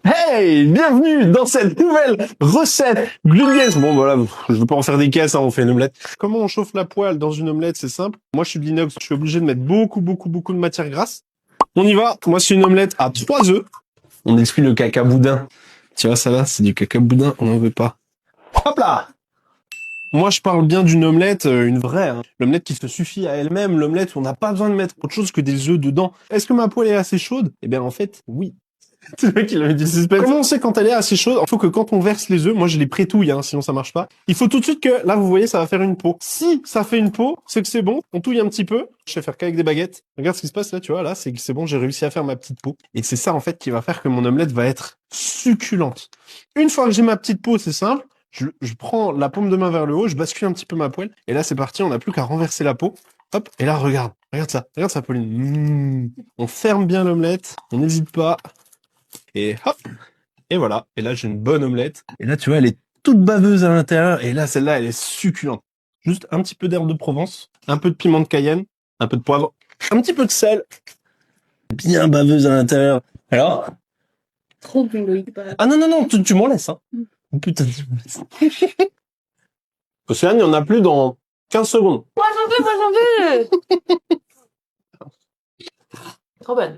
Hey, bienvenue dans cette nouvelle recette gluteuse. Bon, voilà, je veux pas en faire des caisses, hein, on fait une omelette. Comment on chauffe la poêle dans une omelette? C'est simple. Moi, je suis de l'inox, je suis obligé de mettre beaucoup de matière grasse. On y va. Moi, c'est une omelette à 3 œufs. On exclut le caca boudin. Tu vois, ça là, c'est du caca boudin, on n'en veut pas. Hop là! Moi, je parle bien d'une omelette, une vraie, hein. L'omelette qui se suffit à elle-même, l'omelette où on n'a pas besoin de mettre autre chose que des œufs dedans. Est-ce que ma poêle est assez chaude? Eh bien, en fait, oui. C'est le mec qui avait du suspense. Comment on sait quand elle est assez chaude? Il faut que quand on verse les œufs, moi je les prétouille, hein, sinon ça marche pas. Il faut tout de suite que, là vous voyez, ça va faire une peau. Si ça fait une peau, c'est que c'est bon. On touille un petit peu. Je sais faire qu'avec des baguettes. Regarde ce qui se passe là, tu vois, là, c'est que c'est bon, j'ai réussi à faire ma petite peau. Et c'est ça en fait qui va faire que mon omelette va être succulente. Une fois que j'ai ma petite peau, c'est simple. Je prends la paume de main vers le haut, je bascule un petit peu ma poêle. Et là c'est parti, on n'a plus qu'à renverser la peau. Hop, et là regarde ça Pauline. On ferme bien l'omelette, on n'hésite pas. Et hop, et voilà. Et là, j'ai une bonne omelette. Et là, tu vois, elle est toute baveuse à l'intérieur. Et là, celle-là, elle est succulente. Juste un petit peu d'herbe de Provence, un peu de piment de Cayenne, un peu de poivre, un petit peu de sel. Bien baveuse à l'intérieur. Alors? Trop bon, Loïc. Ah non, tu m'en laisses, hein. Oh, putain, tu m'en laisses. Océane, il y en a plus dans 15 secondes. Moi j'en veux. Trop bonne.